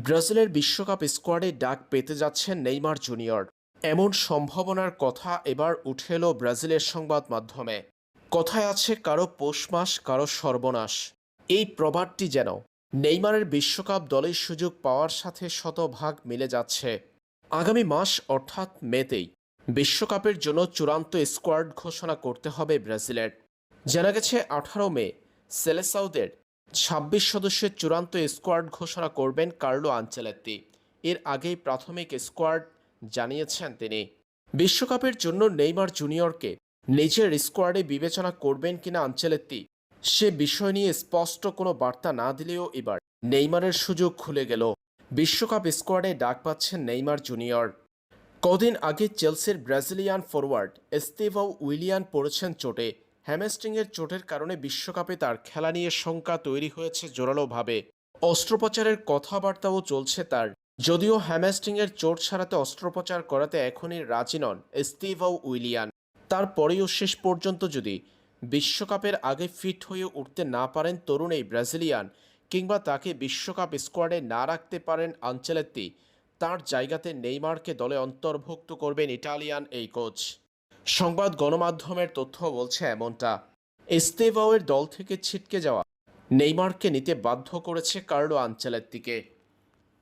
ব্রাজিলের বিশ্বকাপ স্কোয়াডে ডাক পেতে যাচ্ছেন নেইমার জুনিয়র। এমন সম্ভাবনার কথা এবার উঠে এলো ব্রাজিলের সংবাদ মাধ্যমে। কথায় আছে কারো পৌষ মাস কারো সর্বনাশ। এই প্রবাদটি যেন নেইমারের বিশ্বকাপ দলের সুযোগ পাওয়ার সাথে শতভাগ মিলে যাচ্ছে। আগামী মাস অর্থাৎ মেতেই বিশ্বকাপের জন্য চূড়ান্ত স্কোয়াড ঘোষণা করতে হবে ব্রাজিলের। জানা গেছে 18 মে সেলেসাউদের 26 সদস্যের চূড়ান্ত স্কোয়াড ঘোষণা করবেন কার্লো আনচেলত্তি। এর আগেই প্রাথমিক স্কোয়াড জানিয়েছেন তিনি। বিশ্বকাপের জন্য নেইমার জুনিয়রকে নিজের স্কোয়াডে বিবেচনা করবেন কিনা আনচেলত্তি, সে বিষয় নিয়ে স্পষ্ট কোনো বার্তা না দিলেও এবার নেইমারের সুযোগ খুলে গেল। বিশ্বকাপ স্কোয়াডে ডাক পাচ্ছেন নেইমার জুনিয়র। কদিন আগে চেলসির ব্রাজিলিয়ান ফরওয়ার্ড এস্তেভাও উইলিয়ান পড়েছেন চোটে। হ্যামস্ট্রিংয়ের চোটের কারণে বিশ্বকাপে তার খেলা নিয়ে শঙ্কা তৈরি হয়েছে জোরালোভাবে। অস্ত্রোপচারের কথাবার্তাও চলছে তার। যদিও হ্যামস্ট্রিংয়ের চোট সারাতে অস্ত্রোপচার করাতে এখনই রাজি নন এস্তেভাও উইলিয়ান। তারপরেও শেষ পর্যন্ত যদি বিশ্বকাপের আগে ফিট হয়ে উঠতে না পারেন তরুণ এই ব্রাজিলিয়ান, কিংবা তাকে বিশ্বকাপ স্কোয়াডে না রাখতে পারেন আনচেলত্তি, তার জায়গাতে নেইমারকে দলে অন্তর্ভুক্ত করবেন ইটালিয়ান এই কোচ। সংবাদ গণমাধ্যমের তথ্য বলছে এমনটা। এস্তেভাওয়ের দল থেকে ছিটকে যাওয়া নেইমারকে নিতে বাধ্য করেছে কার্লো আনচেলত্তিকে।